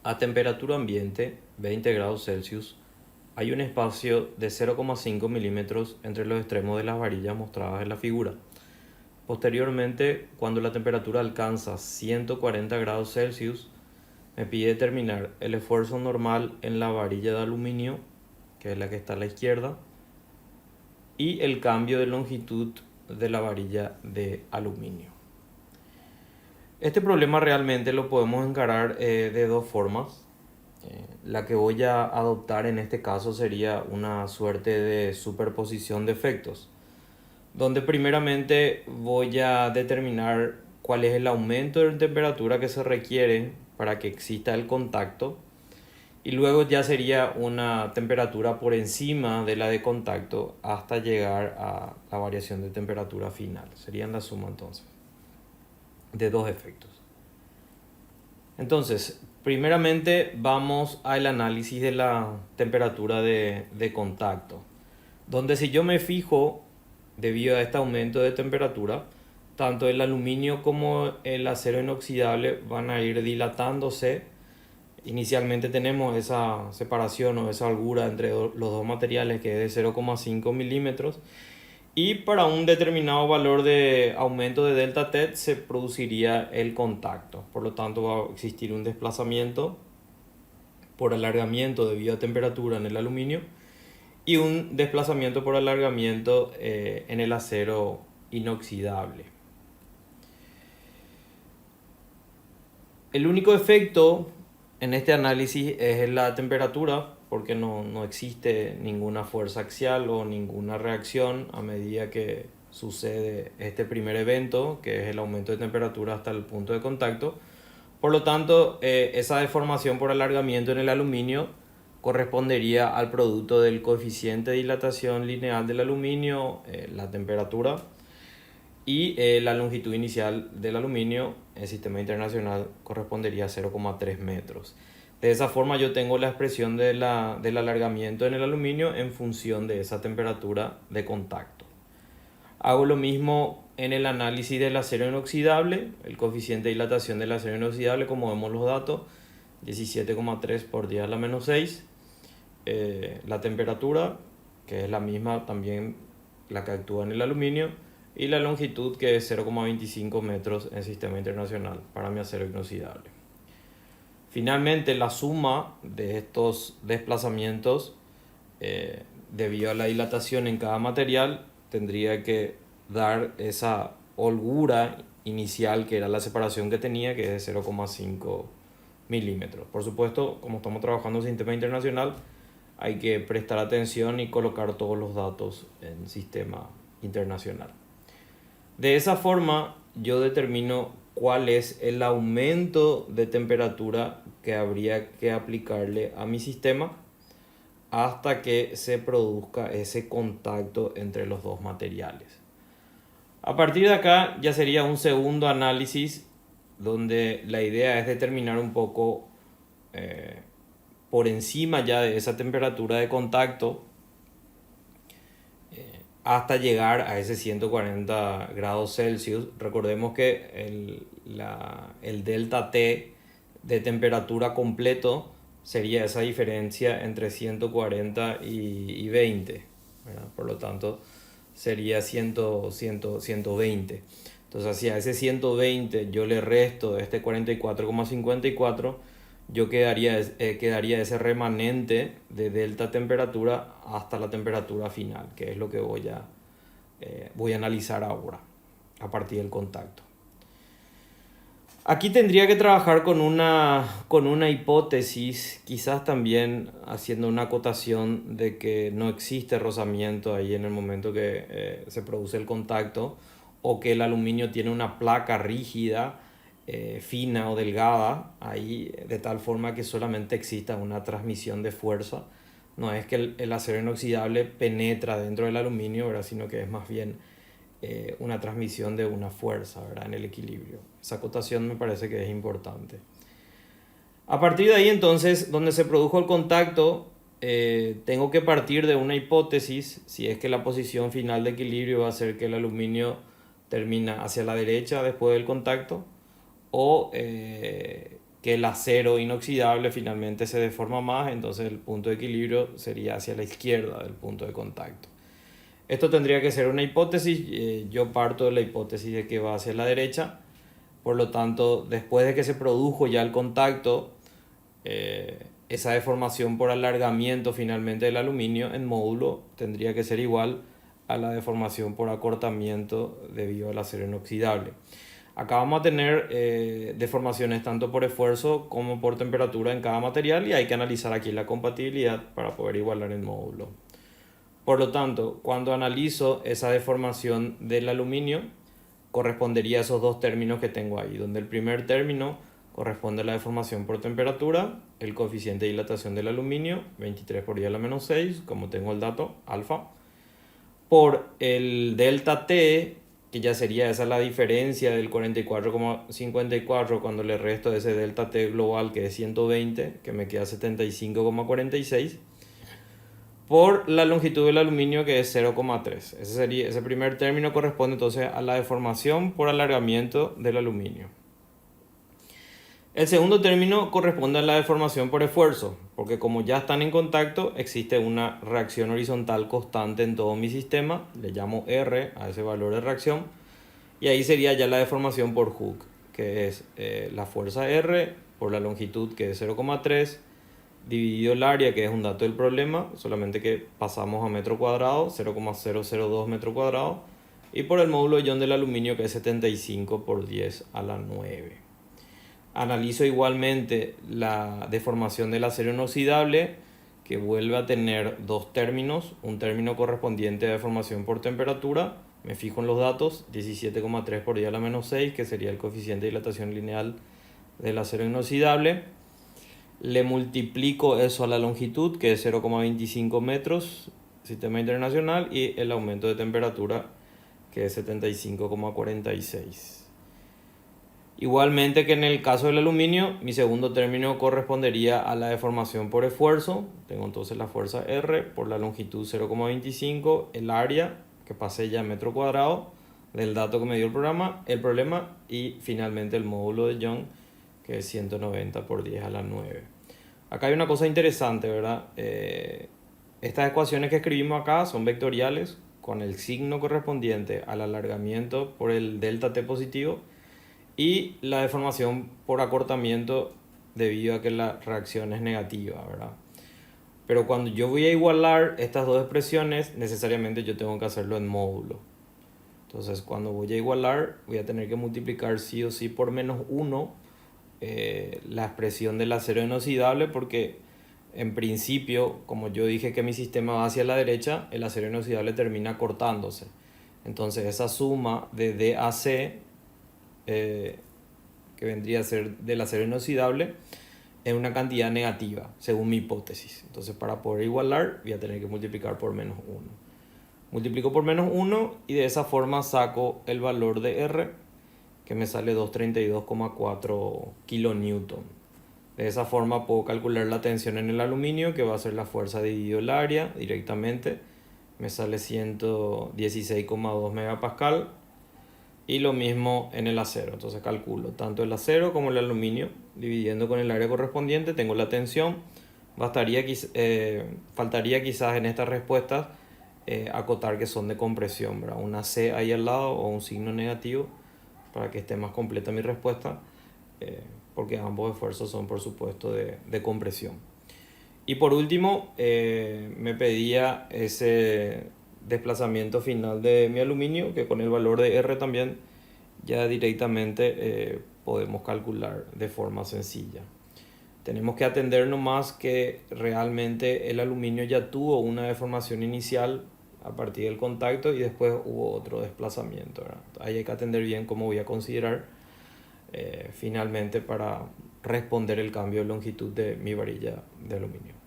A temperatura ambiente, 20 grados Celsius, hay un espacio de 0,5 milímetros entre los extremos de las varillas mostradas en la figura. Posteriormente, cuando la temperatura alcanza 140 grados Celsius, me pide determinar el esfuerzo normal en la varilla de aluminio, que es la que está a la izquierda, y el cambio de longitud de la varilla de aluminio. Este problema realmente lo podemos encarar de dos formas. La que voy a adoptar en este caso sería una suerte de superposición de efectos, donde primeramente voy a determinar cuál es el aumento de temperatura que se requiere para que exista el contacto, y luego ya sería una temperatura por encima de la de contacto hasta llegar a la variación de temperatura final. Serían la suma entonces de dos efectos. Entonces, primeramente vamos al análisis de la temperatura de contacto, donde si yo me fijo, debido a este aumento de temperatura, tanto el aluminio como el acero inoxidable van a ir dilatándose. Inicialmente tenemos esa separación o esa holgura entre los dos materiales, que es de 0,5 milímetros, y para un determinado valor de aumento de delta T se produciría el contacto. Por lo tanto, va a existir un desplazamiento por alargamiento debido a temperatura en el aluminio y un desplazamiento por alargamiento en el acero inoxidable. El único efecto en este análisis es la temperatura, porque no existe ninguna fuerza axial o ninguna reacción a medida que sucede este primer evento, que es el aumento de temperatura hasta el punto de contacto. Por lo tanto, esa deformación por alargamiento en el aluminio correspondería al producto del coeficiente de dilatación lineal del aluminio, la temperatura, y la longitud inicial del aluminio en sistema internacional correspondería a 0,3 metros. De esa forma yo tengo la expresión del alargamiento en el aluminio en función de esa temperatura de contacto. Hago lo mismo en el análisis del acero inoxidable, el coeficiente de dilatación del acero inoxidable, como vemos los datos, 17,3 por 10 a la menos 6. La temperatura, que es la misma también la que actúa en el aluminio, y la longitud, que es 0,25 metros en sistema internacional para mi acero inoxidable. Finalmente, la suma de estos desplazamientos debido a la dilatación en cada material tendría que dar esa holgura inicial, que era la separación que tenía, que es de 0,5 milímetros. Por supuesto, como estamos trabajando en sistema internacional, hay que prestar atención y colocar todos los datos en sistema internacional. De esa forma yo determino cuál es el aumento de temperatura que habría que aplicarle a mi sistema hasta que se produzca ese contacto entre los dos materiales. A partir de acá ya sería un segundo análisis, donde la idea es determinar un poco por encima ya de esa temperatura de contacto hasta llegar a ese 140 grados Celsius. Recordemos que el delta T de temperatura completo sería esa diferencia entre 140 y 20, ¿verdad? Por lo tanto, sería 120. Entonces, hacia ese 120 yo le resto este 44,54, yo quedaría ese remanente de delta temperatura hasta la temperatura final, que es lo que voy a analizar ahora a partir del contacto. Aquí tendría que trabajar con una hipótesis, quizás también haciendo una acotación de que no existe rozamiento ahí en el momento que se produce el contacto, o que el aluminio tiene una placa rígida, fina o delgada ahí, de tal forma que solamente exista una transmisión de fuerza. No es que el acero inoxidable penetra dentro del aluminio, ¿verdad? Sino que es más bien una transmisión de una fuerza, ¿verdad? En el equilibrio. Esa acotación me parece que es importante. A partir de ahí, entonces, donde se produjo el contacto, tengo que partir de una hipótesis, si es que la posición final de equilibrio va a ser que el aluminio termina hacia la derecha después del contacto, o que el acero inoxidable finalmente se deforma más, entonces el punto de equilibrio sería hacia la izquierda del punto de contacto. Esto tendría que ser una hipótesis, yo parto de la hipótesis de que va hacia la derecha, por lo tanto, después de que se produjo ya el contacto, esa deformación por alargamiento finalmente del aluminio en módulo tendría que ser igual a la deformación por acortamiento debido al acero inoxidable. Acá vamos a tener deformaciones tanto por esfuerzo como por temperatura en cada material y hay que analizar aquí la compatibilidad para poder igualar el módulo. Por lo tanto, cuando analizo esa deformación del aluminio, correspondería a esos dos términos que tengo ahí, donde el primer término corresponde a la deformación por temperatura, el coeficiente de dilatación del aluminio, 23 por 10 a la menos 6, como tengo el dato, alfa, por el delta T, que ya sería esa la diferencia del 44,54 cuando le resto ese delta T global que es 120, que me queda 75,46, por la longitud del aluminio que es 0,3. Ese primer término corresponde entonces a la deformación por alargamiento del aluminio. El segundo término corresponde a la deformación por esfuerzo, porque como ya están en contacto, existe una reacción horizontal constante en todo mi sistema, le llamo R a ese valor de reacción, y ahí sería ya la deformación por Hooke, que es la fuerza R por la longitud que es 0,3, dividido el área, que es un dato del problema, solamente que pasamos a metro cuadrado, 0,002 metro cuadrado, y por el módulo de ion del aluminio, que es 75 por 10 a la 9. Analizo igualmente la deformación del acero inoxidable, que vuelve a tener dos términos, un término correspondiente a deformación por temperatura, me fijo en los datos, 17,3 por 10 a la menos 6, que sería el coeficiente de dilatación lineal del acero inoxidable. Le multiplico eso a la longitud, que es 0,25 metros, sistema internacional, y el aumento de temperatura, que es 75,46. Igualmente que en el caso del aluminio, mi segundo término correspondería a la deformación por esfuerzo. Tengo entonces la fuerza R por la longitud 0,25, el área, que pasé ya a metro cuadrado, del dato que me dio el problema, y finalmente el módulo de Young, que es 190 por 10 a la 9. Acá hay una cosa interesante, ¿verdad? Estas ecuaciones que escribimos acá son vectoriales con el signo correspondiente al alargamiento por el delta T positivo y la deformación por acortamiento debido a que la reacción es negativa, ¿verdad? Pero cuando yo voy a igualar estas dos expresiones, necesariamente yo tengo que hacerlo en módulo. Entonces, cuando voy a igualar, voy a tener que multiplicar sí o sí por menos 1 la expresión del acero inoxidable, porque en principio, como yo dije que mi sistema va hacia la derecha, el acero inoxidable termina cortándose. Entonces, esa suma de DAC, que vendría a ser del acero inoxidable, es una cantidad negativa, según mi hipótesis. Entonces, para poder igualar, voy a tener que multiplicar por menos 1. Multiplico por menos 1 y de esa forma saco el valor de R, que me sale 232,4 kilonewton. De esa forma puedo calcular la tensión en el aluminio, que va a ser la fuerza dividido el área directamente. Me sale 116,2 megapascal. Y lo mismo en el acero. Entonces calculo tanto el acero como el aluminio, dividiendo con el área correspondiente, tengo la tensión. Faltaría quizás en estas respuestas acotar que son de compresión, ¿verdad? Una C ahí al lado o un signo negativo para que esté más completa mi respuesta, porque ambos esfuerzos son por supuesto de compresión. Y por último, me pedía ese desplazamiento final de mi aluminio, que con el valor de R también ya directamente podemos calcular de forma sencilla. Tenemos que atender nomás que realmente el aluminio ya tuvo una deformación inicial a partir del contacto y después hubo otro desplazamiento, ¿verdad? Ahí hay que atender bien cómo voy a considerar finalmente para responder el cambio de longitud de mi varilla de aluminio.